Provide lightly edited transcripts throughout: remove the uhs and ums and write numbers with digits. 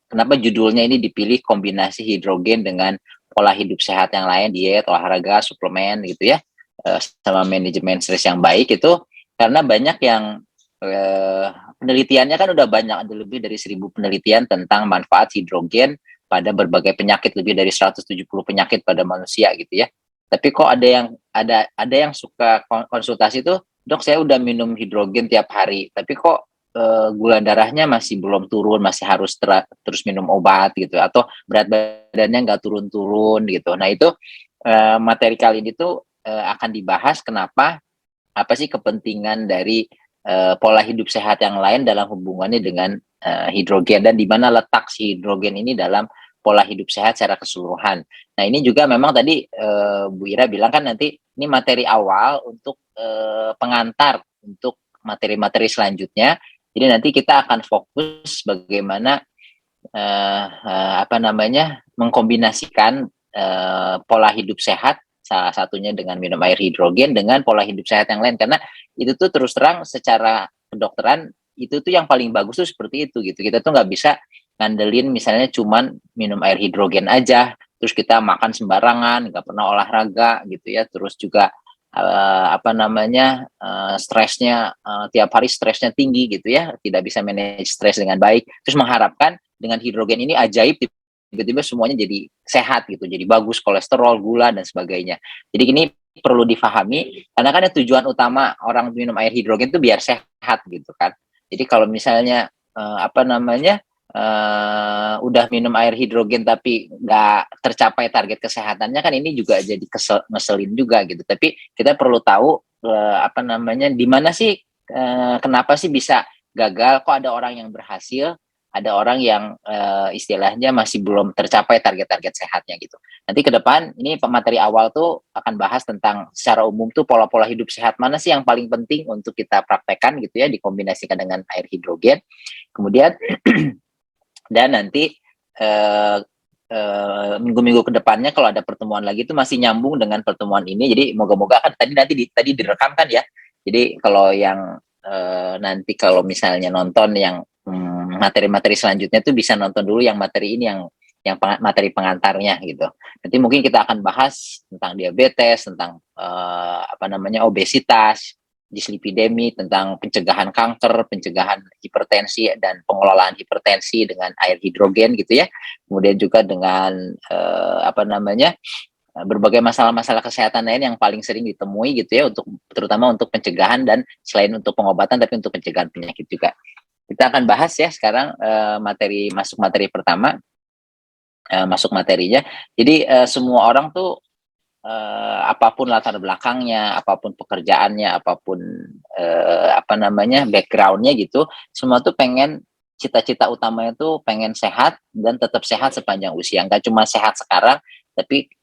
kenapa judulnya ini dipilih kombinasi hidrogen dengan pola hidup sehat yang lain, diet, olahraga, suplemen gitu ya, sama manajemen stres yang baik itu karena banyak yang penelitiannya kan udah banyak, ada lebih dari 1.000 penelitian tentang manfaat hidrogen pada berbagai penyakit, lebih dari 170 penyakit pada manusia gitu ya. Tapi kok ada yang suka konsultasi tuh, "Dok, saya udah minum hidrogen tiap hari, tapi kok gula darahnya masih belum turun, masih harus terus minum obat," gitu, atau berat badannya nggak turun-turun gitu. Nah itu, materi kali ini tuh, akan dibahas kenapa, apa sih kepentingan dari, pola hidup sehat yang lain dalam hubungannya dengan, hidrogen dan di mana letak si hidrogen ini dalam pola hidup sehat secara keseluruhan. Nah ini juga memang tadi, Bu Ira bilang kan nanti ini materi awal untuk, pengantar untuk materi-materi selanjutnya. Jadi nanti kita akan fokus bagaimana, apa namanya, mengkombinasikan, pola hidup sehat, salah satunya dengan minum air hidrogen dengan pola hidup sehat yang lain. Karena itu tuh terus terang secara kedokteran, itu tuh yang paling bagus tuh seperti itu gitu. Kita tuh nggak bisa ngandelin misalnya cuman minum air hidrogen aja, terus kita makan sembarangan, nggak pernah olahraga gitu ya, terus juga, apa namanya, stresnya, tiap hari stresnya tinggi gitu ya, tidak bisa manage stres dengan baik, terus mengharapkan dengan hidrogen ini ajaib tiba-tiba semuanya jadi sehat gitu, jadi bagus kolesterol, gula dan sebagainya. Jadi ini perlu difahami karena kan tujuan utama orang minum air hidrogen itu biar sehat gitu kan. Jadi kalau misalnya, apa namanya, udah minum air hidrogen tapi nggak tercapai target kesehatannya kan ini juga jadi ngeselin juga gitu. Tapi kita perlu tahu, apa namanya, di mana sih, kenapa sih bisa gagal, kok ada orang yang berhasil, ada orang yang, istilahnya masih belum tercapai target-target sehatnya gitu. Nanti ke depan ini pemateri awal tuh akan bahas tentang secara umum tuh pola-pola hidup sehat mana sih yang paling penting untuk kita praktekkan gitu ya, dikombinasikan dengan air hidrogen. Kemudian dan nanti, minggu-minggu ke depannya kalau ada pertemuan lagi itu masih nyambung dengan pertemuan ini. Jadi moga-moga kan tadi direkam kan ya. Jadi kalau yang, nanti kalau misalnya nonton yang, materi-materi selanjutnya tuh bisa nonton dulu yang materi ini yang materi pengantarnya gitu. Nanti mungkin kita akan bahas tentang diabetes, tentang, apa namanya, obesitas, dislipidemi, tentang pencegahan kanker, pencegahan hipertensi dan pengelolaan hipertensi dengan air hidrogen gitu ya. Kemudian juga dengan, apa namanya, berbagai masalah-masalah kesehatan lain yang paling sering ditemui gitu ya, untuk terutama untuk pencegahan dan selain untuk pengobatan tapi untuk pencegahan penyakit juga. Kita akan bahas ya sekarang, materi pertama, masuk materinya. Jadi, semua orang tuh, apapun latar belakangnya, apapun pekerjaannya, apapun, apa namanya, background-nya gitu, semua tuh pengen cita-cita utamanya tuh pengen sehat dan tetap sehat sepanjang usia. Nggak cuma sehat sekarang, tapi,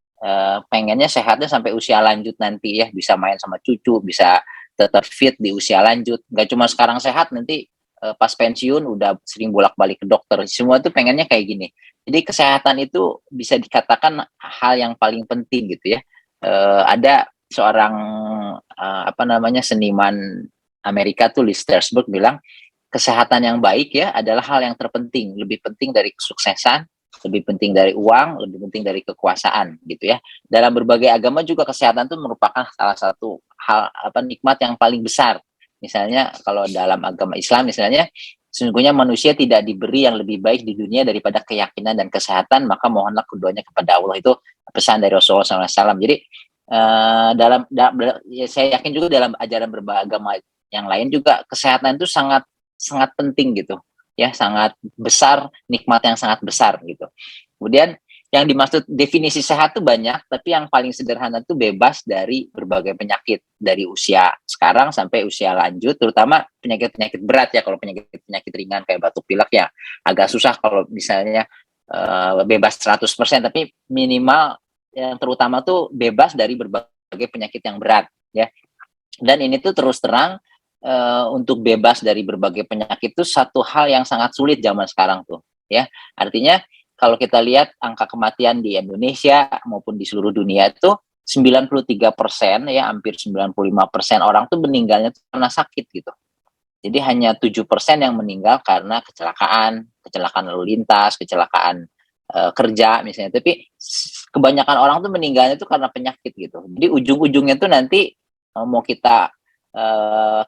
pengennya sehatnya sampai usia lanjut nanti ya, bisa main sama cucu, bisa tetap fit di usia lanjut. Nggak cuma sekarang sehat, nanti, pas pensiun udah sering bolak-balik ke dokter. Semua tuh pengennya kayak gini. Jadi kesehatan itu bisa dikatakan hal yang paling penting gitu ya. Ada seorang, apa namanya, seniman Amerika tuh Lee Strasberg bilang, "Kesehatan yang baik ya adalah hal yang terpenting, lebih penting dari kesuksesan, lebih penting dari uang, lebih penting dari kekuasaan," gitu ya. Dalam berbagai agama juga kesehatan itu merupakan salah satu hal apa, nikmat yang paling besar. Misalnya kalau dalam agama Islam misalnya, sesungguhnya manusia tidak diberi yang lebih baik di dunia daripada keyakinan dan kesehatan, maka mohonlah keduanya kepada Allah. Itu pesan dari Rasulullah SAW. Jadi, ya saya yakin juga dalam ajaran beragama yang lain juga kesehatan itu sangat sangat penting gitu, ya, sangat besar, nikmat yang sangat besar gitu. Kemudian yang dimaksud definisi sehat tuh banyak, tapi yang paling sederhana tuh bebas dari berbagai penyakit, dari usia sekarang sampai usia lanjut, terutama penyakit-penyakit berat ya, kalau penyakit-penyakit ringan kayak batuk pilek ya agak susah kalau misalnya, bebas 100%, tapi minimal yang terutama tuh bebas dari berbagai penyakit yang berat, ya. Dan ini tuh terus terang, untuk bebas dari berbagai penyakit itu satu hal yang sangat sulit zaman sekarang tuh, ya. Artinya kalau kita lihat angka kematian di Indonesia maupun di seluruh dunia itu 93% ya, hampir 95% orang tuh meninggalnya tuh karena sakit gitu. Jadi hanya 7% yang meninggal karena kecelakaan lalu lintas, kecelakaan kerja misalnya. Tapi kebanyakan orang tuh meninggalnya tuh karena penyakit gitu. Jadi ujung-ujungnya tuh nanti mau kita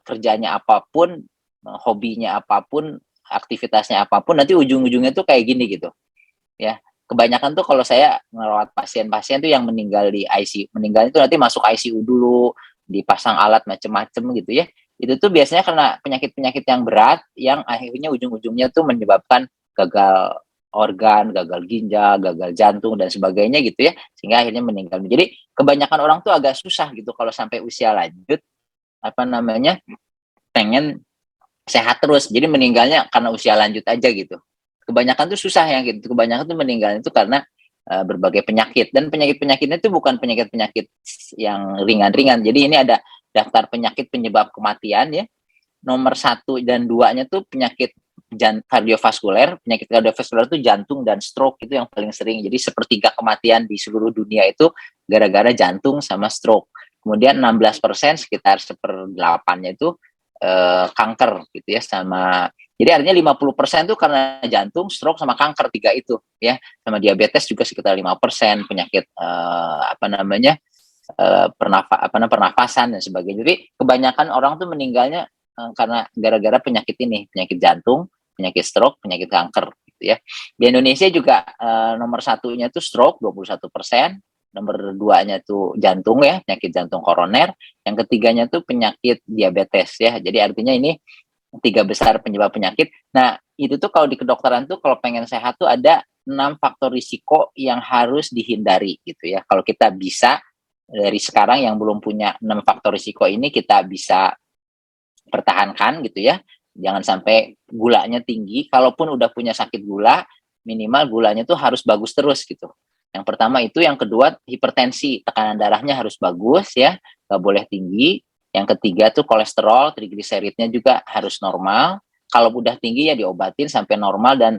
kerjanya apapun, hobinya apapun, aktivitasnya apapun, nanti ujung-ujungnya tuh kayak gini gitu ya. Kebanyakan tuh kalau saya ngerawat pasien-pasien tuh yang meninggal di ICU, meninggal itu nanti masuk ICU dulu, dipasang alat macem-macem gitu ya. Itu tuh biasanya karena penyakit-penyakit yang berat yang akhirnya ujung-ujungnya tuh menyebabkan gagal organ, gagal ginjal, gagal jantung dan sebagainya gitu ya, sehingga akhirnya meninggal. Jadi kebanyakan orang tuh agak susah gitu kalau sampai usia lanjut, apa namanya, pengen sehat terus. Jadi meninggalnya karena usia lanjut aja gitu. Kebanyakan tuh susah yang gitu. Kebanyakan tuh meninggalnya itu karena berbagai penyakit, dan penyakit-penyakitnya itu bukan penyakit-penyakit yang ringan-ringan. Jadi ini ada daftar penyakit penyebab kematian ya. Nomor 1 dan 2-nya tuh penyakit kardiovaskuler. Penyakit kardiovaskuler itu jantung dan stroke, itu yang paling sering. Jadi sepertiga kematian di seluruh dunia itu gara-gara jantung sama stroke. Kemudian 16%, sekitar 1/8-nya itu kanker gitu ya, sama jadi artinya 50% tuh karena jantung, stroke sama kanker, 3 itu ya. Sama diabetes juga sekitar 5%, penyakit apa namanya, pernafasan dan sebagainya. Jadi kebanyakan orang tuh meninggalnya karena gara-gara penyakit ini, penyakit jantung, penyakit stroke, penyakit kanker gitu ya. Di Indonesia juga nomor 1-nya tuh stroke 21%, nomor 2-nya tuh jantung ya, penyakit jantung koroner, yang ketiganya tuh penyakit diabetes ya. Jadi artinya ini 3 besar penyebab penyakit. Nah, itu tuh kalau di kedokteran tuh kalau pengen sehat tuh ada 6 faktor risiko yang harus dihindari gitu ya. Kalau kita bisa dari sekarang yang belum punya 6 faktor risiko ini kita bisa pertahankan gitu ya. Jangan sampai gulanya tinggi, kalaupun udah punya sakit gula, minimal gulanya tuh harus bagus terus gitu. Yang pertama itu, yang kedua hipertensi, tekanan darahnya harus bagus ya, nggak boleh tinggi. Yang ketiga tuh kolesterol, trigliseridnya juga harus normal. Kalau udah tinggi ya diobatin sampai normal dan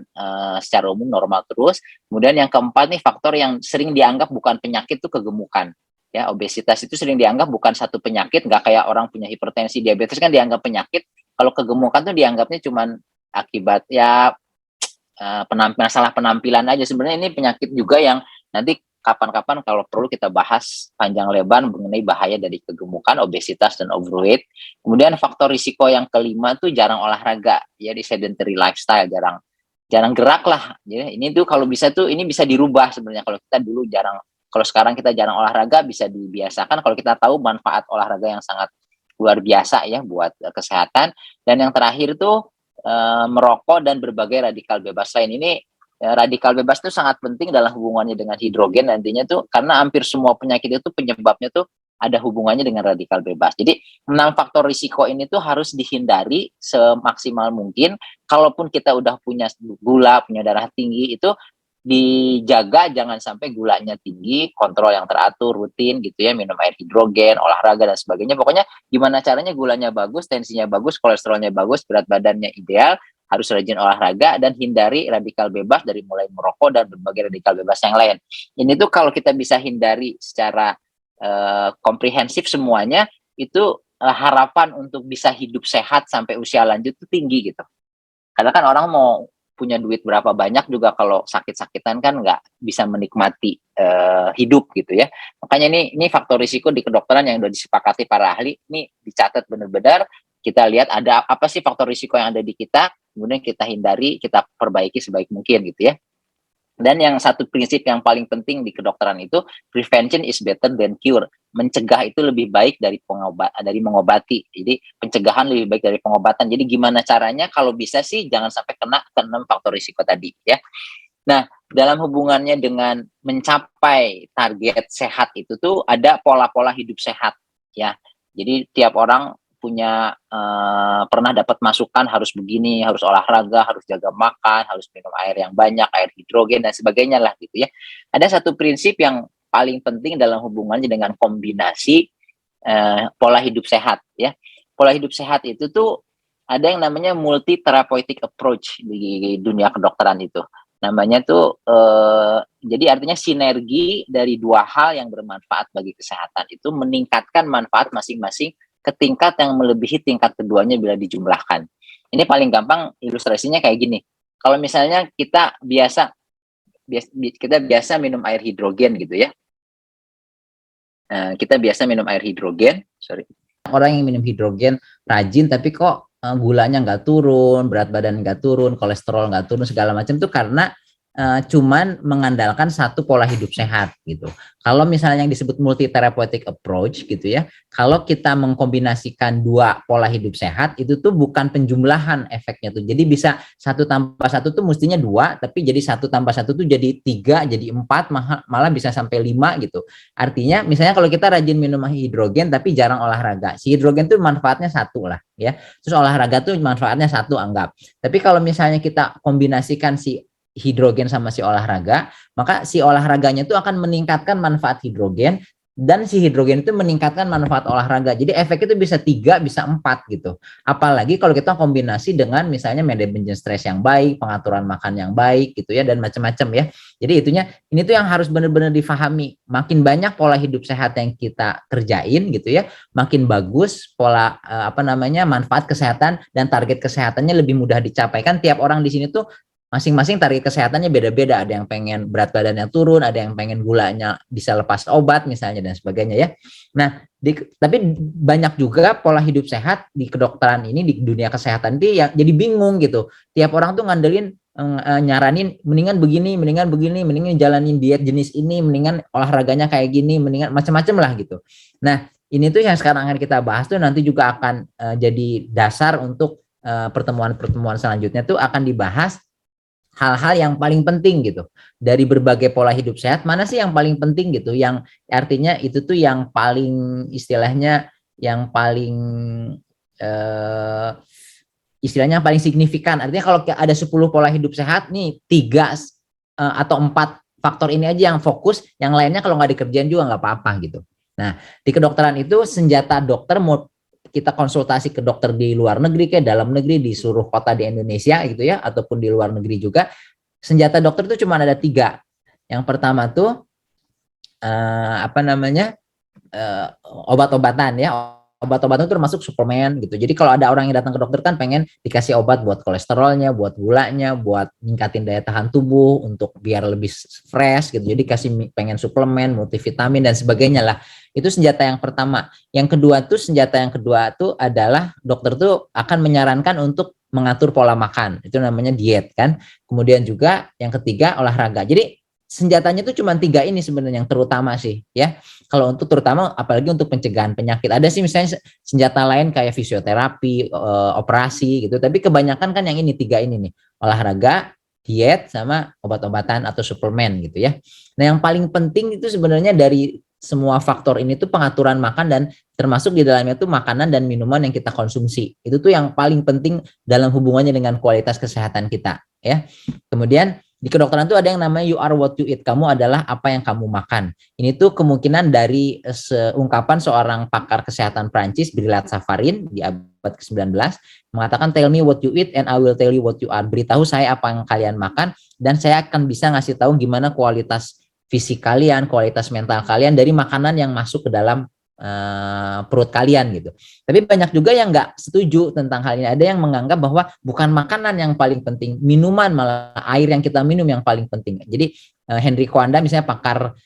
secara umum normal terus. Kemudian yang keempat nih, faktor yang sering dianggap bukan penyakit tuh kegemukan. Ya, obesitas itu sering dianggap bukan satu penyakit, nggak kayak orang punya hipertensi, diabetes kan dianggap penyakit. Kalau kegemukan tuh dianggapnya cuman akibat ya masalah penampilan aja. Sebenarnya ini penyakit juga yang nanti kapan-kapan kalau perlu kita bahas panjang lebar mengenai bahaya dari kegemukan, obesitas dan overweight. Kemudian faktor risiko yang kelima tuh jarang olahraga, ya di sedentary lifestyle, jarang jarang gerak lah. Jadi ini tuh kalau bisa tuh ini bisa dirubah sebenarnya. Kalau kita dulu jarang, kalau sekarang kita jarang olahraga, bisa dibiasakan kalau kita tahu manfaat olahraga yang sangat luar biasa ya buat kesehatan. Dan yang terakhir tuh merokok dan berbagai radikal bebas lain. Ini radikal bebas itu sangat penting dalam hubungannya dengan hidrogen nantinya tuh, karena hampir semua penyakit itu penyebabnya tuh ada hubungannya dengan radikal bebas. Jadi 6 faktor risiko ini tuh harus dihindari semaksimal mungkin. Kalaupun kita udah punya gula, punya darah tinggi, itu dijaga jangan sampai gulanya tinggi, kontrol yang teratur, rutin gitu ya, minum air hidrogen, olahraga dan sebagainya. Pokoknya gimana caranya gulanya bagus, tensinya bagus, kolesterolnya bagus, berat badannya ideal, harus rajin olahraga dan hindari radikal bebas dari mulai merokok dan berbagai radikal bebas yang lain. Ini tuh kalau kita bisa hindari secara komprehensif semuanya, itu harapan untuk bisa hidup sehat sampai usia lanjut itu tinggi gitu. Karena kan orang mau punya duit berapa banyak juga kalau sakit-sakitan kan nggak bisa menikmati hidup gitu ya. Makanya ini faktor risiko di kedokteran yang sudah disepakati para ahli, ini dicatat benar-benar, kita lihat ada apa sih faktor risiko yang ada di kita, kemudian kita hindari, kita perbaiki sebaik mungkin gitu ya. Dan yang satu prinsip yang paling penting di kedokteran itu, prevention is better than cure. Mencegah itu lebih baik dari mengobati. Jadi pencegahan lebih baik dari pengobatan. Jadi gimana caranya kalau bisa sih jangan sampai kena ke 6 faktor risiko tadi ya. Nah, dalam hubungannya dengan mencapai target sehat itu tuh ada pola-pola hidup sehat ya. Jadi tiap orang punya pernah dapat masukan harus begini, harus olahraga, harus jaga makan, harus minum air yang banyak, air hidrogen dan sebagainya lah gitu ya. Ada satu prinsip yang paling penting dalam hubungannya dengan kombinasi pola hidup sehat ya. Pola hidup sehat itu tuh ada yang namanya multi therapeutic approach di dunia kedokteran itu. Namanya tuh jadi artinya sinergi dari dua hal yang bermanfaat bagi kesehatan itu meningkatkan manfaat masing-masing ke tingkat yang melebihi tingkat keduanya bila dijumlahkan. Ini paling gampang ilustrasinya kayak gini. Kalau misalnya kita biasa minum air hidrogen gitu ya. Kita biasa minum air hidrogen, orang yang minum hidrogen rajin tapi kok gulanya nggak turun, berat badan nggak turun, kolesterol nggak turun, segala macam itu karena cuman mengandalkan satu pola hidup sehat gitu. Kalau misalnya yang disebut multi therapeutic approach gitu ya, kalau kita mengkombinasikan dua pola hidup sehat itu tuh bukan penjumlahan efeknya tuh. Jadi bisa 1+1 tuh mestinya 2, tapi jadi 1+1 tuh jadi 3, jadi 4, malah bisa sampai 5 gitu. Artinya misalnya kalau kita rajin minum hidrogen tapi jarang olahraga, si hidrogen tuh manfaatnya 1 lah ya. Terus olahraga tuh manfaatnya 1 anggap. Tapi kalau misalnya kita kombinasikan si hidrogen sama si olahraga, maka si olahraganya itu akan meningkatkan manfaat hidrogen dan si hidrogen itu meningkatkan manfaat olahraga. Jadi efeknya itu bisa 3, bisa 4 gitu. Apalagi kalau kita kombinasi dengan misalnya manajemen stres yang baik, pengaturan makan yang baik gitu ya, dan macam-macam ya. Jadi ini tuh yang harus benar-benar difahami. Makin banyak pola hidup sehat yang kita kerjain gitu ya, makin bagus pola manfaat kesehatan dan target kesehatannya lebih mudah dicapai. Kan tiap orang di sini tuh masing-masing target kesehatannya beda-beda. Ada yang pengen berat badannya turun, ada yang pengen gulanya bisa lepas obat misalnya dan sebagainya ya. Nah, tapi banyak juga pola hidup sehat di kedokteran ini, di dunia kesehatan ini yang jadi bingung gitu. Tiap orang tuh ngandelin nyaranin mendingan begini, mendingan jalanin diet jenis ini, mendingan olahraganya kayak gini, mendingan macam-macam lah gitu. Nah, ini tuh yang sekarang akan kita bahas tuh nanti juga akan jadi dasar untuk pertemuan-pertemuan selanjutnya tuh akan dibahas hal-hal yang paling penting gitu dari berbagai pola hidup sehat, mana sih yang paling penting gitu, yang artinya itu tuh yang paling istilahnya yang paling istilahnya paling signifikan. Artinya kalau ada 10 pola hidup sehat nih 3 atau 4 faktor ini aja yang fokus, yang lainnya kalau nggak dikerjain juga nggak apa-apa gitu. Nah, di kedokteran itu senjata dokter mau kita konsultasi ke dokter di luar negeri, kayak dalam negeri, di seluruh kota di Indonesia gitu ya, ataupun di luar negeri juga, senjata dokter itu cuma ada 3. Yang pertama tuh obat-obatan ya. Obat-obatan itu termasuk suplemen gitu. Jadi kalau ada orang yang datang ke dokter kan pengen dikasih obat buat kolesterolnya, buat gulanya, buat ningkatin daya tahan tubuh untuk biar lebih fresh gitu. Jadi pengen suplemen, multivitamin dan sebagainya lah. Itu senjata yang pertama. Senjata yang kedua tuh adalah dokter tuh akan menyarankan untuk mengatur pola makan. Itu namanya diet kan. Kemudian juga yang ketiga olahraga. Jadi senjatanya itu cuma 3 ini sebenarnya yang terutama sih ya. Kalau untuk terutama apalagi untuk pencegahan penyakit, ada sih misalnya senjata lain kayak fisioterapi, operasi gitu, tapi kebanyakan kan yang ini 3 ini nih, olahraga, diet, sama obat-obatan atau suplemen gitu ya. Nah yang paling penting itu sebenarnya dari semua faktor ini tuh pengaturan makan, dan termasuk di dalamnya tuh makanan dan minuman yang kita konsumsi. Itu tuh yang paling penting dalam hubungannya dengan kualitas kesehatan kita ya. Kemudian di kedokteran itu ada yang namanya you are what you eat. Kamu adalah apa yang kamu makan. Ini tuh kemungkinan dari ungkapan seorang pakar kesehatan Prancis, Brillat Savarin, di abad ke-19, mengatakan tell me what you eat and I will tell you what you are. Beritahu saya apa yang kalian makan dan saya akan bisa ngasih tahu gimana kualitas fisik kalian, kualitas mental kalian dari makanan yang masuk ke dalam perut kalian gitu. Tapi banyak juga yang nggak setuju tentang hal ini. Ada yang menganggap bahwa bukan makanan yang paling penting, minuman, malah air yang kita minum yang paling penting. Jadi Henry Coanda misalnya pakar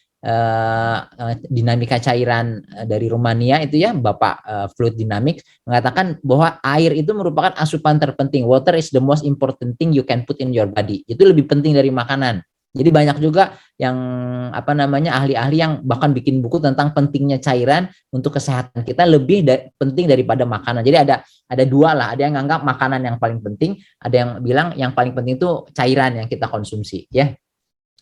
dinamika cairan dari Rumania itu ya, Bapak Fluid Dynamics, mengatakan bahwa air itu merupakan asupan terpenting. Water is the most important thing you can put in your body. Itu lebih penting dari makanan. Jadi banyak juga yang ahli-ahli yang bahkan bikin buku tentang pentingnya cairan untuk kesehatan kita lebih penting daripada makanan. Jadi ada 2 lah, ada yang nganggap makanan yang paling penting, ada yang bilang yang paling penting itu cairan yang kita konsumsi ya.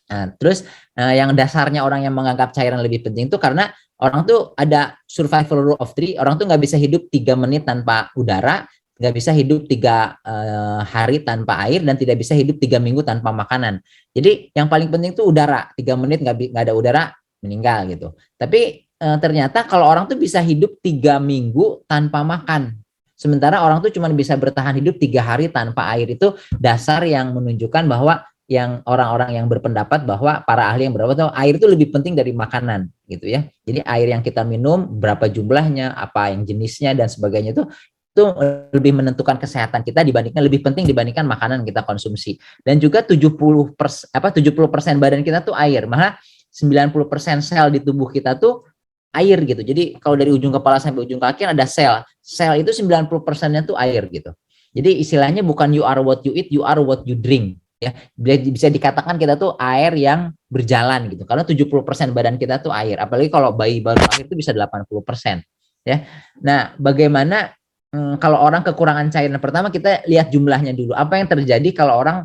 Nah, terus yang dasarnya orang yang menganggap cairan lebih penting itu karena orang tuh ada survival rule of 3, orang tuh nggak bisa hidup 3 menit tanpa udara, nggak bisa hidup 3 hari tanpa air, dan tidak bisa hidup 3 minggu tanpa makanan. Jadi yang paling penting itu udara. 3 menit nggak ada udara, meninggal gitu. Tapi ternyata kalau orang tuh bisa hidup 3 minggu tanpa makan, sementara orang tuh cuma bisa bertahan hidup 3 hari tanpa air, itu dasar yang menunjukkan bahwa yang orang-orang yang berpendapat bahwa para ahli yang berpendapat bahwa air itu lebih penting dari makanan gitu ya. Jadi air yang kita minum, berapa jumlahnya, apa yang jenisnya dan sebagainya itu lebih menentukan kesehatan kita lebih penting dibandingkan makanan yang kita konsumsi. Dan juga 70% badan kita tuh air, malah 90% sel di tubuh kita tuh air gitu. Jadi kalau dari ujung kepala sampai ujung kaki ada sel. Sel itu 90%-nya tuh air gitu. Jadi istilahnya bukan you are what you eat, you are what you drink. Ya, bisa dikatakan kita tuh air yang berjalan gitu. Karena 70% badan kita tuh air. Apalagi kalau bayi baru lahir itu bisa 80%. Ya. Nah, bagaimana kalau orang kekurangan cairan? Pertama kita lihat jumlahnya dulu. Apa yang terjadi kalau orang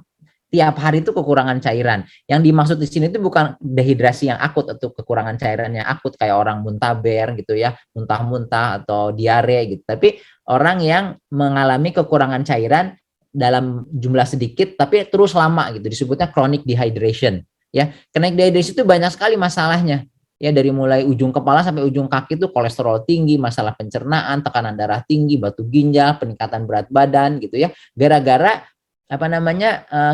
tiap hari itu kekurangan cairan? Yang dimaksud di sini itu bukan dehidrasi yang akut atau kekurangan cairan yang akut kayak orang muntaber gitu ya, muntah-muntah atau diare gitu. Tapi orang yang mengalami kekurangan cairan dalam jumlah sedikit tapi terus lama gitu, disebutnya chronic dehydration ya. Chronic dehydration itu banyak sekali masalahnya ya, dari mulai ujung kepala sampai ujung kaki itu kolesterol tinggi, masalah pencernaan, tekanan darah tinggi, batu ginjal, peningkatan berat badan gitu ya, gara-gara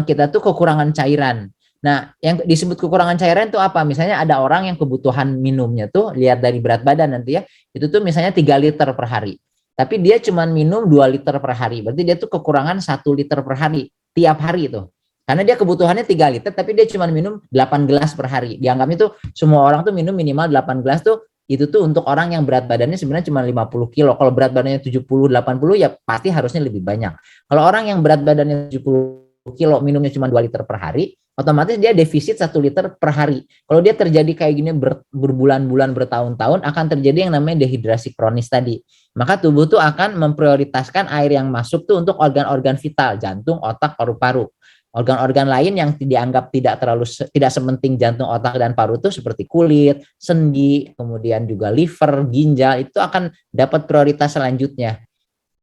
kita tuh kekurangan cairan. Nah, yang disebut kekurangan cairan itu apa? Misalnya ada orang yang kebutuhan minumnya tuh lihat dari berat badan nanti ya, itu tuh misalnya 3 liter per hari. Tapi dia cuma minum 2 liter per hari. Berarti dia tuh kekurangan 1 liter per hari tiap hari itu. Karena dia kebutuhannya 3 liter tapi dia cuma minum 8 gelas per hari. Dianggapnya tuh semua orang tuh minum minimal 8 gelas tuh, itu tuh untuk orang yang berat badannya sebenarnya cuma 50 kilo. Kalau berat badannya 70-80 ya pasti harusnya lebih banyak. Kalau orang yang berat badannya 70 kilo minumnya cuma 2 liter per hari, otomatis dia defisit 1 liter per hari. Kalau dia terjadi kayak gini berbulan-bulan, bertahun-tahun, akan terjadi yang namanya dehidrasi kronis tadi. Maka tubuh tuh akan memprioritaskan air yang masuk tuh untuk organ-organ vital, jantung, otak, paru-paru. Organ-organ lain yang dianggap tidak sepenting jantung, otak, dan paru itu seperti kulit, sendi, kemudian juga liver, ginjal, itu akan dapat prioritas selanjutnya.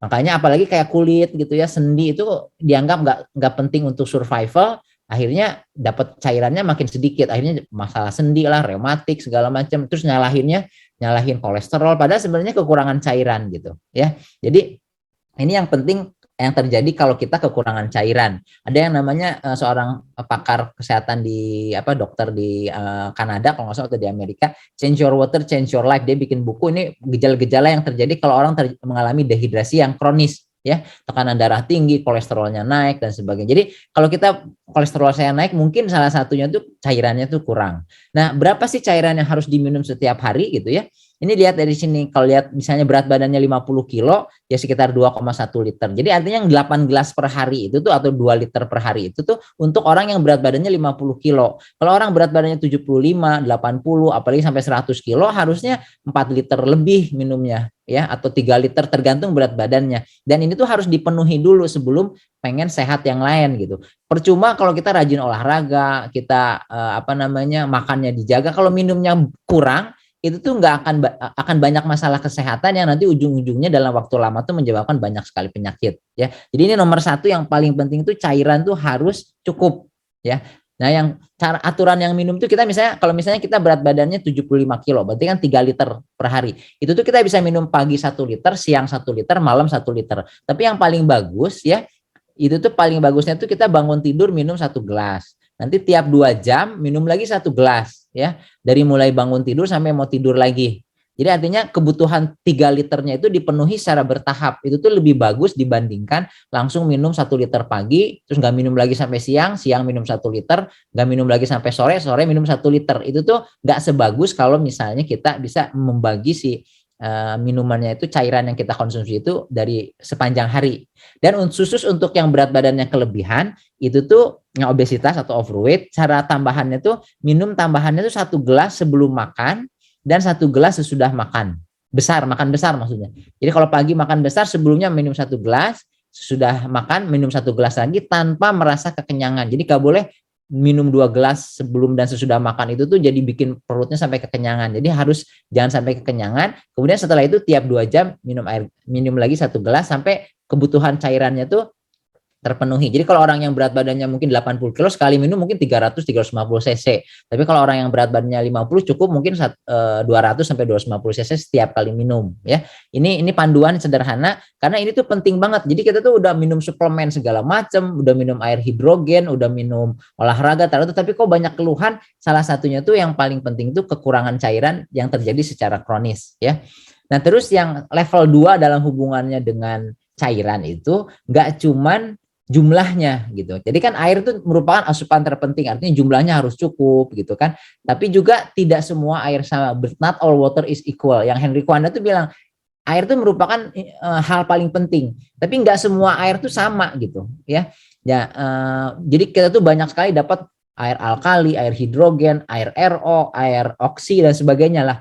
Makanya apalagi kayak kulit gitu ya, sendi itu dianggap nggak penting untuk survival, akhirnya dapat cairannya makin sedikit, akhirnya masalah sendi lah, reumatik segala macam, terus nyalahin kolesterol, padahal sebenarnya kekurangan cairan gitu ya. Jadi ini yang penting yang terjadi kalau kita kekurangan cairan. Ada yang namanya seorang pakar kesehatan dokter di Kanada kalau nggak salah atau di Amerika, Change Your Water, Change Your Life. Dia bikin buku ini gejala-gejala yang terjadi kalau orang mengalami dehidrasi yang kronis ya, tekanan darah tinggi, kolesterolnya naik dan sebagainya. Jadi kalau kita kolesterol saya naik, mungkin salah satunya tuh cairannya tuh kurang. Nah, berapa sih cairan yang harus diminum setiap hari gitu ya? Ini lihat dari sini, kalau lihat misalnya berat badannya 50 kilo, ya sekitar 2,1 liter. Jadi artinya yang 8 gelas per hari itu tuh, atau 2 liter per hari itu tuh untuk orang yang berat badannya 50 kilo. Kalau orang berat badannya 75, 80, apalagi sampai 100 kilo, harusnya 4 liter lebih minumnya ya, atau 3 liter tergantung berat badannya. Dan ini tuh harus dipenuhi dulu sebelum pengen sehat yang lain gitu. Percuma kalau kita rajin olahraga, kita makannya dijaga, kalau minumnya kurang, itu tuh nggak akan banyak masalah kesehatan yang nanti ujung-ujungnya dalam waktu lama tuh menyebabkan banyak sekali penyakit ya. Jadi ini nomor satu yang paling penting tuh cairan tuh harus cukup ya. Nah, yang cara aturan yang minum tuh kita kalau misalnya kita berat badannya 75 kilo, berarti kan 3 liter per hari. Itu tuh kita bisa minum pagi 1 liter, siang 1 liter, malam 1 liter. Tapi yang paling bagus ya, itu tuh paling bagusnya tuh kita bangun tidur minum 1 gelas. Nanti tiap 2 jam minum lagi 1 gelas ya, dari mulai bangun tidur sampai mau tidur lagi. Jadi artinya kebutuhan 3 liternya itu dipenuhi secara bertahap. Itu tuh lebih bagus dibandingkan langsung minum 1 liter pagi, terus nggak minum lagi sampai siang, siang minum 1 liter, nggak minum lagi sampai sore, sore minum 1 liter. Itu tuh nggak sebagus kalau misalnya kita bisa membagi minumannya itu, cairan yang kita konsumsi itu dari sepanjang hari. Dan khusus untuk yang berat badannya kelebihan, itu tuh yang obesitas atau overweight, cara tambahannya tuh minum tambahannya tuh 1 gelas sebelum makan dan 1 gelas sesudah makan besar maksudnya. Jadi kalau pagi makan besar, sebelumnya minum 1 gelas, sesudah makan minum 1 gelas lagi tanpa merasa kekenyangan. Jadi nggak boleh minum 2 gelas sebelum dan sesudah makan, itu tuh jadi bikin perutnya sampai kekenyangan. Jadi jangan sampai kekenyangan. Kemudian setelah itu tiap 2 jam minum lagi 1 gelas sampai kebutuhan cairannya tuh terpenuhi. Jadi kalau orang yang berat badannya mungkin 80 kilo sekali minum mungkin 300-350 cc. Tapi kalau orang yang berat badannya 50 cukup mungkin 200 sampai 250 cc setiap kali minum ya. Ini panduan sederhana karena ini tuh penting banget. Jadi kita tuh udah minum suplemen segala macam, udah minum air hidrogen, udah minum olahraga tertentu, tapi kok banyak keluhan. Salah satunya tuh yang paling penting tuh kekurangan cairan yang terjadi secara kronis ya. Nah, terus yang level 2 dalam hubungannya dengan cairan itu nggak cuman jumlahnya gitu. Jadi kan air itu merupakan asupan terpenting, artinya jumlahnya harus cukup gitu kan. Tapi juga tidak semua air sama. But not all water is equal. Yang Henry Coanda tuh bilang air itu merupakan hal paling penting. Tapi nggak semua air tuh sama gitu ya. Ya, jadi kita tuh banyak sekali dapat air alkali, air hidrogen, air RO, air oksi dan sebagainya lah.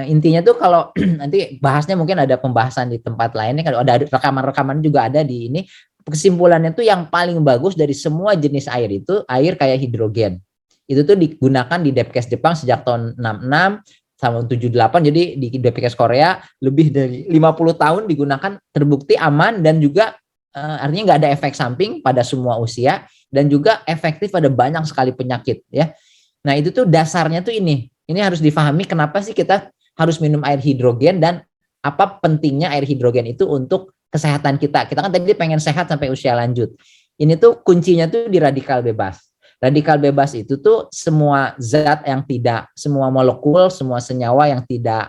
Intinya tuh kalau nanti bahasnya mungkin ada pembahasan di tempat lainnya, kalau ada rekaman-rekaman juga ada di ini. Kesimpulannya tuh yang paling bagus dari semua jenis air itu air kayak hidrogen. Itu tuh digunakan di Depkes Jepang sejak tahun 66 sampai 78. Jadi di Depkes Korea lebih dari 50 tahun digunakan, terbukti aman dan juga artinya nggak ada efek samping pada semua usia dan juga efektif pada banyak sekali penyakit ya. Nah, itu tuh dasarnya tuh ini. Ini harus difahami kenapa sih kita harus minum air hidrogen dan apa pentingnya air hidrogen itu untuk kesehatan kita. Kita kan tadi pengen sehat sampai usia lanjut. Ini tuh kuncinya tuh di radikal bebas. Radikal bebas itu tuh semua zat yang tidak, semua molekul, semua senyawa yang tidak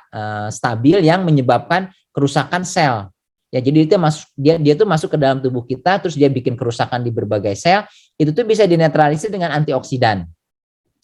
stabil yang menyebabkan kerusakan sel. Ya, jadi itu dia tuh masuk ke dalam tubuh kita, terus dia bikin kerusakan di berbagai sel. Itu tuh bisa dinetralisir dengan antioksidan.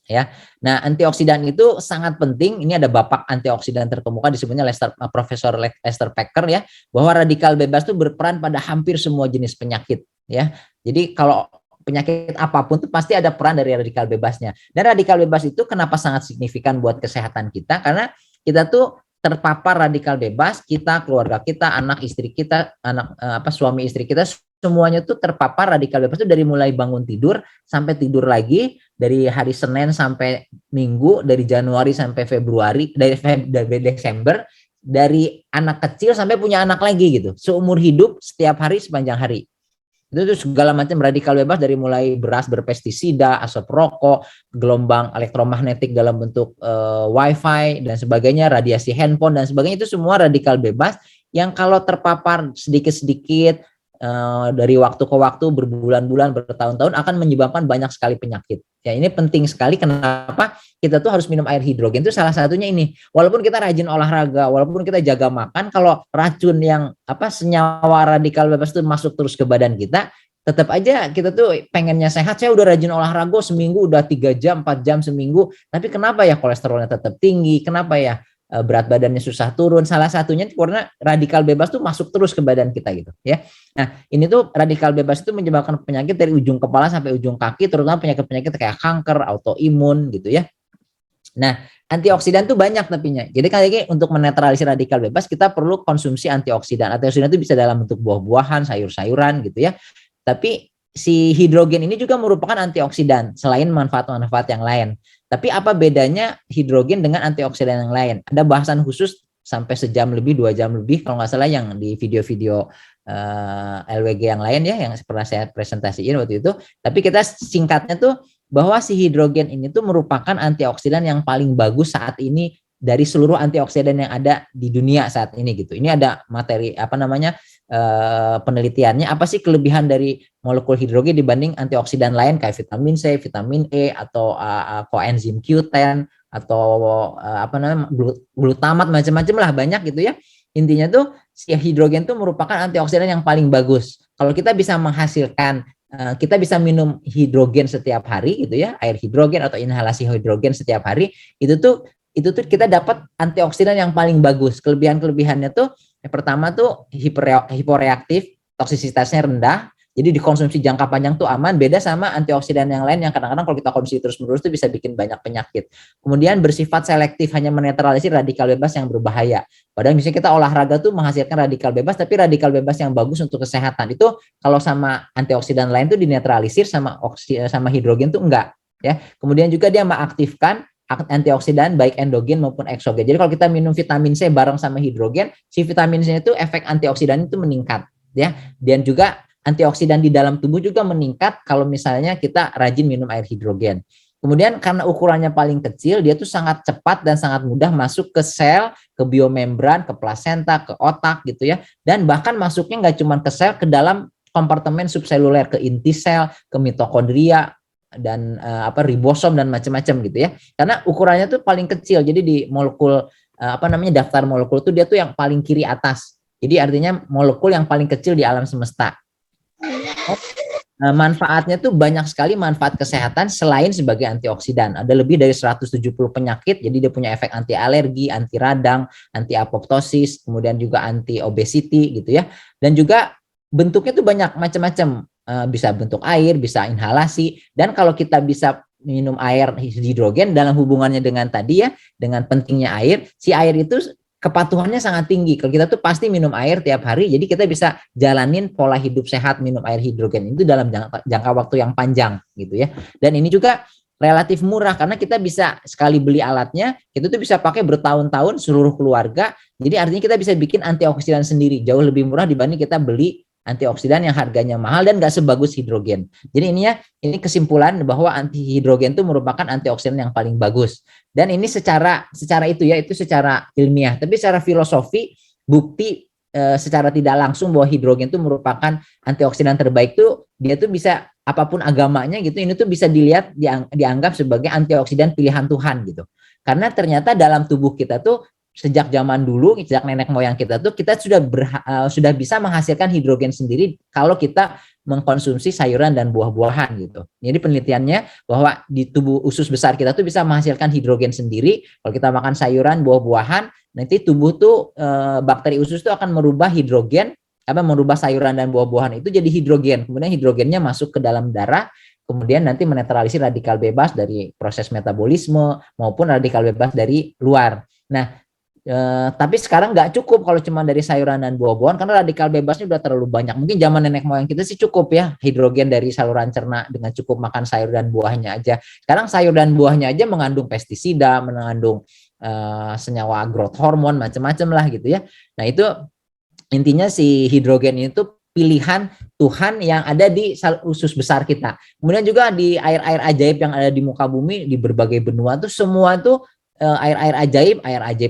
Ya, nah antioksidan itu sangat penting. Ini ada bapak antioksidan terkemuka disebutnya Profesor Lester Packer ya, bahwa radikal bebas itu berperan pada hampir semua jenis penyakit ya. Jadi kalau penyakit apapun itu pasti ada peran dari radikal bebasnya. Dan radikal bebas itu kenapa sangat signifikan buat kesehatan kita? Karena kita tuh terpapar radikal bebas, kita, keluarga kita, anak istri kita, suami istri kita, semuanya tuh terpapar radikal bebas itu dari mulai bangun tidur sampai tidur lagi, dari hari Senin sampai Minggu, dari Januari sampai Februari, dari Desember, dari anak kecil sampai punya anak lagi gitu, seumur hidup setiap hari sepanjang hari. Itu tuh segala macam radikal bebas dari mulai beras berpestisida, asap rokok, gelombang elektromagnetik dalam bentuk wifi dan sebagainya, radiasi handphone dan sebagainya, itu semua radikal bebas yang kalau terpapar sedikit-sedikit dari waktu ke waktu, berbulan-bulan, bertahun-tahun akan menyebabkan banyak sekali penyakit. Ya, ini penting sekali. Kenapa kita tuh harus minum air hidrogen? Itu salah satunya ini. Walaupun kita rajin olahraga, walaupun kita jaga makan, kalau racun yang senyawa radikal bebas itu masuk terus ke badan kita, tetap aja kita tuh pengennya sehat. Saya udah rajin olahraga seminggu, udah 3 jam, 4 jam seminggu, tapi kenapa ya kolesterolnya tetap tinggi? Kenapa ya berat badannya susah turun? Salah satunya karena radikal bebas tuh masuk terus ke badan kita gitu ya. Nah, ini tuh radikal bebas itu menyebabkan penyakit dari ujung kepala sampai ujung kaki, terutama penyakit-penyakit kayak kanker, autoimun gitu ya. Nah, antioksidan tuh banyak tapinya. Jadi kali untuk menetralisir radikal bebas kita perlu konsumsi antioksidan. Antioksidan itu bisa dalam bentuk buah-buahan, sayur-sayuran gitu ya. Tapi si hidrogen ini juga merupakan antioksidan selain manfaat-manfaat yang lain. Tapi apa bedanya hidrogen dengan antioksidan yang lain? Ada bahasan khusus sampai sejam lebih, 2 jam lebih kalau nggak salah yang di video-video LWG yang lain ya, yang pernah saya presentasiin waktu itu. Tapi kita singkatnya tuh bahwa si hidrogen ini tuh merupakan antioksidan yang paling bagus saat ini dari seluruh antioksidan yang ada di dunia saat ini gitu. Ini ada materi penelitiannya, apa sih kelebihan dari molekul hidrogen dibanding antioksidan lain kayak vitamin C, vitamin E, atau koenzim Q10 atau glutamat, macam-macam lah, banyak gitu ya. Intinya tuh si hidrogen tuh merupakan antioksidan yang paling bagus. Kalau kita bisa menghasilkan, kita bisa minum hidrogen setiap hari gitu ya, air hidrogen atau inhalasi hidrogen setiap hari, itu tuh kita dapat antioksidan yang paling bagus. Kelebihannya tuh yang pertama tuh hiporeaktif, toksisitasnya rendah, jadi dikonsumsi jangka panjang tuh aman, beda sama antioksidan yang lain yang kadang-kadang kalau kita konsumsi terus-menerus tuh bisa bikin banyak penyakit. Kemudian bersifat selektif, hanya menetralisir radikal bebas yang berbahaya. Padahal misalnya kita olahraga tuh menghasilkan radikal bebas, tapi radikal bebas yang bagus untuk kesehatan itu kalau sama antioksidan lain tuh dinetralisir, sama hidrogen tuh enggak ya. Kemudian juga dia mengaktifkan antioksidan baik endogen maupun eksogen. Jadi kalau kita minum vitamin C bareng sama hidrogen, si vitamin C itu efek antioksidan itu meningkat ya. Dan juga antioksidan di dalam tubuh juga meningkat kalau misalnya kita rajin minum air hidrogen. Kemudian karena ukurannya paling kecil, dia tuh sangat cepat dan sangat mudah masuk ke sel, ke biomembran, ke plasenta, ke otak gitu ya. Dan bahkan masuknya nggak cuma ke sel, ke dalam kompartemen subseluler, ke inti sel, ke mitokondria dan ribosom dan macam-macam gitu ya. Karena ukurannya tuh paling kecil. Jadi di molekul daftar molekul tuh dia tuh yang paling kiri atas. Jadi artinya molekul yang paling kecil di alam semesta. Manfaatnya tuh banyak sekali, manfaat kesehatan selain sebagai antioksidan. Ada lebih dari 170 penyakit, jadi dia punya efek anti alergi, anti radang, anti apoptosis, kemudian juga anti obesity gitu ya. Dan juga bentuknya tuh banyak macam-macam. Bisa bentuk air, bisa inhalasi. Dan kalau kita bisa minum air hidrogen dalam hubungannya dengan tadi ya, dengan pentingnya air, si air itu kepatuhannya sangat tinggi. Kalau kita tuh pasti minum air tiap hari, jadi kita bisa jalanin pola hidup sehat minum air hidrogen itu dalam jangka waktu yang panjang gitu ya. Dan ini juga relatif murah karena kita bisa sekali beli alatnya, kita tuh bisa pakai bertahun-tahun seluruh keluarga. Jadi artinya kita bisa bikin antioksidan sendiri, jauh lebih murah dibanding kita beli antioksidan yang harganya mahal dan gak sebagus hidrogen. Jadi ini kesimpulan bahwa anti hidrogen itu merupakan antioksidan yang paling bagus. Dan ini secara itu secara ilmiah. Tapi secara filosofi bukti secara tidak langsung bahwa hidrogen itu merupakan antioksidan terbaik tuh dia tuh bisa apapun agamanya gitu, ini tuh bisa dilihat dianggap sebagai antioksidan pilihan Tuhan gitu. Karena ternyata dalam tubuh kita tuh sejak zaman dulu, sejak nenek moyang kita tuh kita sudah bisa menghasilkan hidrogen sendiri kalau kita mengkonsumsi sayuran dan buah-buahan gitu. Jadi penelitiannya bahwa di tubuh usus besar kita tuh bisa menghasilkan hidrogen sendiri. Kalau kita makan sayuran, buah-buahan, nanti tubuh tuh bakteri usus tuh akan merubah hidrogen, merubah sayuran dan buah-buahan itu jadi hidrogen. Kemudian hidrogennya masuk ke dalam darah, kemudian nanti menetralisir radikal bebas dari proses metabolisme maupun radikal bebas dari luar. Nah, tapi sekarang nggak cukup kalau cuma dari sayuran dan buah-buahan karena radikal bebasnya udah terlalu banyak. Mungkin zaman nenek moyang kita sih cukup ya hidrogen dari saluran cerna dengan cukup makan sayur dan buahnya aja. Sekarang sayur dan buahnya aja mengandung pestisida, mengandung senyawa growth hormone macam-macam lah gitu ya. Nah itu intinya si hidrogen itu pilihan Tuhan yang ada di usus besar kita. Kemudian juga di air-air ajaib yang ada di muka bumi di berbagai benua tuh semua tuh air ajaib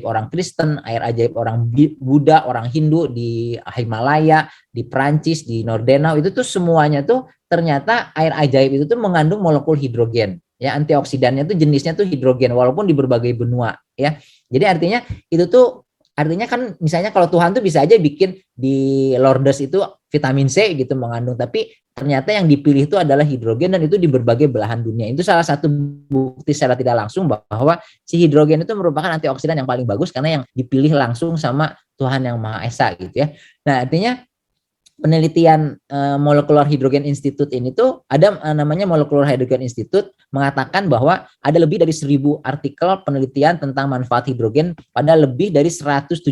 orang Kristen, air ajaib orang Buddha, orang Hindu di Himalaya, di Prancis, di Nordenau itu tuh semuanya tuh ternyata air ajaib itu tuh mengandung molekul hidrogen. Ya, antioksidannya tuh jenisnya tuh hidrogen walaupun di berbagai benua ya. Jadi artinya kan misalnya kalau Tuhan tuh bisa aja bikin di Lourdes itu vitamin C gitu mengandung, tapi ternyata yang dipilih itu adalah hidrogen dan itu di berbagai belahan dunia. Itu salah satu bukti secara tidak langsung bahwa si hidrogen itu merupakan antioksidan yang paling bagus karena yang dipilih langsung sama Tuhan Yang Maha Esa gitu ya. Nah, artinya penelitian Molecular Hydrogen Institute ini tuh ada namanya Molecular Hydrogen Institute mengatakan bahwa ada lebih dari 1.000 artikel penelitian tentang manfaat hidrogen pada lebih dari 170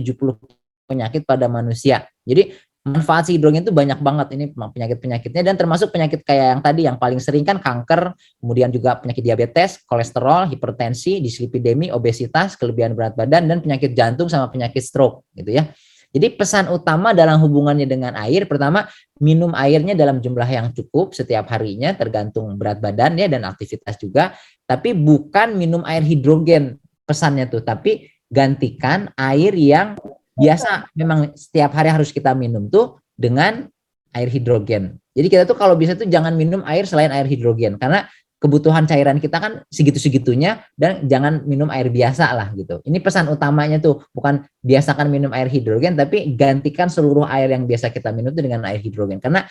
penyakit pada manusia. Jadi manfaat hidrogen itu banyak banget ini penyakit-penyakitnya dan termasuk penyakit kayak yang tadi yang paling sering kan kanker, kemudian juga penyakit diabetes, kolesterol, hipertensi, dislipidemi, obesitas, kelebihan berat badan dan penyakit jantung sama penyakit stroke gitu ya. Jadi pesan utama dalam hubungannya dengan air, pertama minum airnya dalam jumlah yang cukup setiap harinya tergantung berat badan ya dan aktivitas juga, tapi bukan minum air hidrogen pesannya tuh, tapi gantikan air yang biasa memang setiap hari harus kita minum tuh dengan air hidrogen. Jadi kita tuh kalau bisa tuh jangan minum air selain air hidrogen karena kebutuhan cairan kita kan segitu-segitunya dan jangan minum air biasa lah gitu. Ini pesan utamanya tuh bukan biasakan minum air hidrogen tapi gantikan seluruh air yang biasa kita minum tuh dengan air hidrogen karena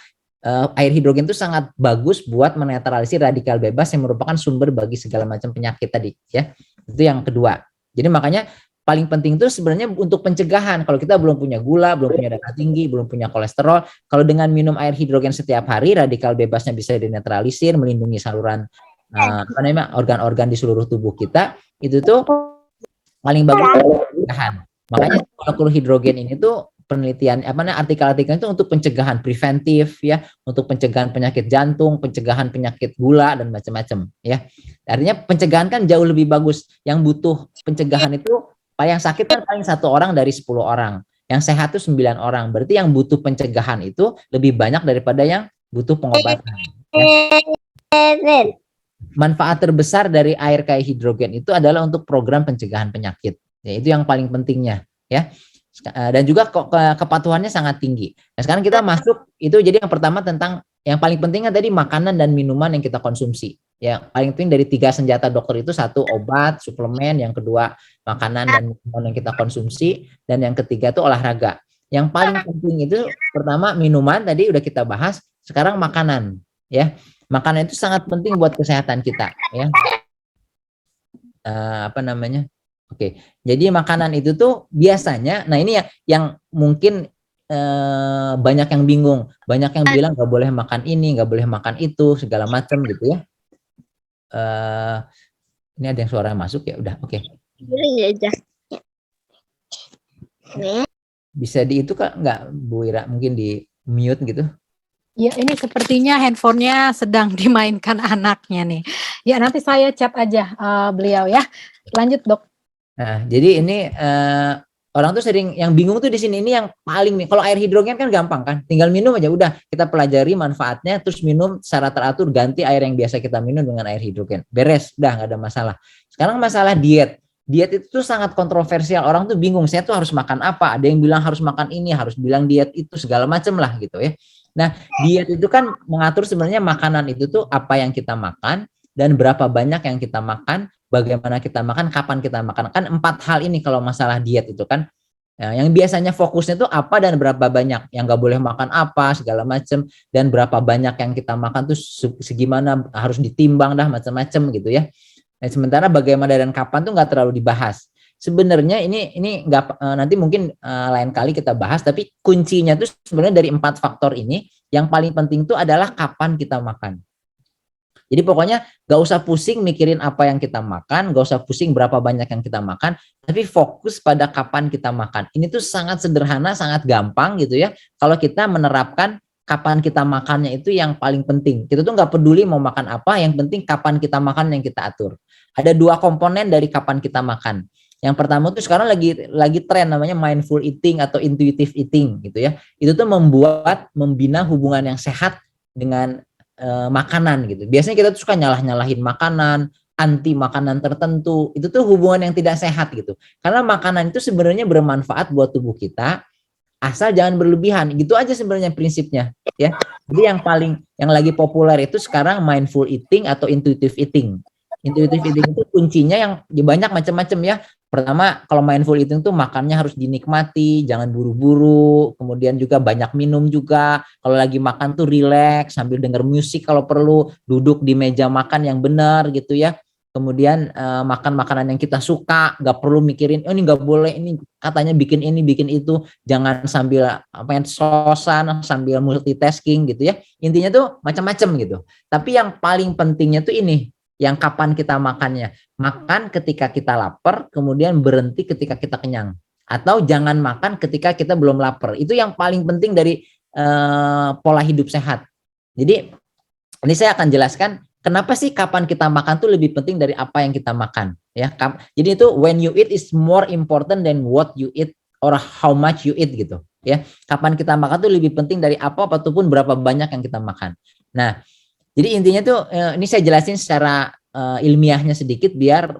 air hidrogen itu sangat bagus buat menetralisir radikal bebas yang merupakan sumber bagi segala macam penyakit tadi ya. Itu yang kedua. Jadi makanya paling penting itu sebenarnya untuk pencegahan. Kalau kita belum punya gula, belum punya darah tinggi, belum punya kolesterol, kalau dengan minum air hidrogen setiap hari, radikal bebasnya bisa dinetralisir, melindungi saluran organ-organ di seluruh tubuh kita, itu tuh paling bagus pencegahan. Makanya molekul hidrogen ini tuh penelitian artikel-artikel itu untuk pencegahan preventif ya, untuk pencegahan penyakit jantung, pencegahan penyakit gula dan macam-macam ya. Artinya pencegahan kan jauh lebih bagus. Yang butuh pencegahan itu yang sakit kan paling 1 orang dari 10 orang. Yang sehat tuh 9 orang. Berarti yang butuh pencegahan itu lebih banyak daripada yang butuh pengobatan. Ya. Manfaat terbesar dari air kayak hidrogen itu adalah untuk program pencegahan penyakit. Ya, itu yang paling pentingnya, ya. Dan juga kepatuhannya sangat tinggi. Nah, sekarang kita masuk itu, jadi yang pertama tentang yang paling pentingnya tadi makanan dan minuman yang kita konsumsi. Ya, paling penting dari 3 senjata dokter itu, satu obat, suplemen, yang kedua makanan dan minuman yang kita konsumsi, dan yang ketiga itu olahraga. Yang paling penting itu pertama minuman, tadi udah kita bahas, sekarang makanan, ya. Makanan itu sangat penting buat kesehatan kita, ya. Apa namanya? Oke, jadi makanan itu tuh biasanya, nah ini yang mungkin banyak yang bingung, banyak yang bilang nggak boleh makan ini, nggak boleh makan itu, segala macam gitu ya. Ini ada yang suara masuk ya, udah oke. Bisa di itu Kak, nggak Bu Ira, mungkin di mute gitu. Ya, ini sepertinya handphonenya sedang dimainkan anaknya nih. Ya, nanti saya chat aja beliau ya. Lanjut, Dok. Nah, jadi ini orang tuh sering yang bingung tuh di sini, ini yang paling, kalau air hidrogen kan gampang kan, tinggal minum aja udah, kita pelajari manfaatnya, terus minum secara teratur, ganti air yang biasa kita minum dengan air hidrogen, beres, udah nggak ada masalah. Sekarang masalah diet. Diet itu tuh sangat kontroversial, orang tuh bingung, saya tuh harus makan apa, ada yang bilang harus makan ini, harus bilang diet itu, segala macem lah gitu ya. Nah, diet itu kan mengatur sebenarnya makanan itu tuh apa yang kita makan dan berapa banyak yang kita makan, bagaimana kita makan, kapan kita makan. Kan 4 hal ini kalau masalah diet itu kan. Nah, yang biasanya fokusnya itu apa dan berapa banyak, yang nggak boleh makan apa, segala macam, dan berapa banyak yang kita makan tuh segimana, harus ditimbang dah macam-macam gitu ya. Nah, sementara bagaimana dan kapan tuh nggak terlalu dibahas. Sebenarnya ini nggak, nanti mungkin lain kali kita bahas, tapi kuncinya tuh sebenarnya dari 4 faktor ini, yang paling penting tuh adalah kapan kita makan. Jadi pokoknya gak usah pusing mikirin apa yang kita makan, gak usah pusing berapa banyak yang kita makan, tapi fokus pada kapan kita makan. Ini tuh sangat sederhana, sangat gampang gitu ya. Kalau kita menerapkan kapan kita makannya itu yang paling penting. Kita tuh nggak peduli mau makan apa, yang penting kapan kita makan yang kita atur. Ada 2 komponen dari kapan kita makan. Yang pertama tuh sekarang lagi tren namanya mindful eating atau intuitive eating gitu ya. Itu tuh membina hubungan yang sehat dengan makanan gitu. Biasanya kita tuh suka nyalah-nyalahin makanan, anti makanan tertentu. Itu tuh hubungan yang tidak sehat gitu. Karena makanan itu sebenarnya bermanfaat buat tubuh kita, asal jangan berlebihan. Gitu aja sebenarnya prinsipnya ya. Jadi yang lagi populer itu sekarang mindful eating atau intuitive eating. Intuitive eating itu kuncinya yang banyak macam-macam ya. Pertama, kalau mindful eating tuh makannya harus dinikmati, jangan buru-buru, kemudian juga banyak minum juga. Kalau lagi makan tuh relax sambil denger musik kalau perlu, duduk di meja makan yang benar gitu ya. Kemudian makan makanan yang kita suka, nggak perlu mikirin, oh ini nggak boleh, ini katanya bikin ini, bikin itu. Jangan sambil sosan, sambil multitasking gitu ya. Intinya tuh macam-macam gitu. Tapi yang paling pentingnya tuh ini, yang kapan kita makannya. Makan ketika kita lapar, kemudian berhenti ketika kita kenyang. Atau jangan makan ketika kita belum lapar. Itu yang paling penting dari pola hidup sehat. Jadi ini saya akan jelaskan kenapa sih kapan kita makan tuh lebih penting dari apa yang kita makan. Ya, jadi itu when you eat is more important than what you eat or how much you eat gitu. Ya, kapan kita makan tuh lebih penting dari apa ataupun berapa banyak yang kita makan. Nah, jadi intinya tuh ini saya jelasin secara ilmiahnya sedikit biar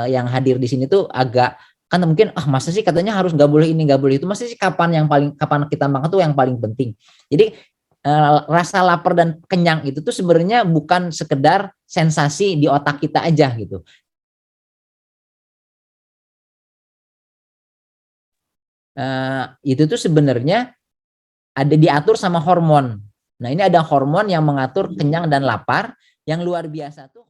yang hadir di sini tuh agak, kan mungkin masa sih katanya harus nggak boleh ini nggak boleh itu, masa sih kapan kita makan tuh yang paling penting. Jadi rasa lapar dan kenyang itu tuh sebenarnya bukan sekedar sensasi di otak kita aja gitu. Itu tuh sebenarnya ada diatur sama hormon. Nah, ini ada hormon yang mengatur kenyang dan lapar yang luar biasa tuh.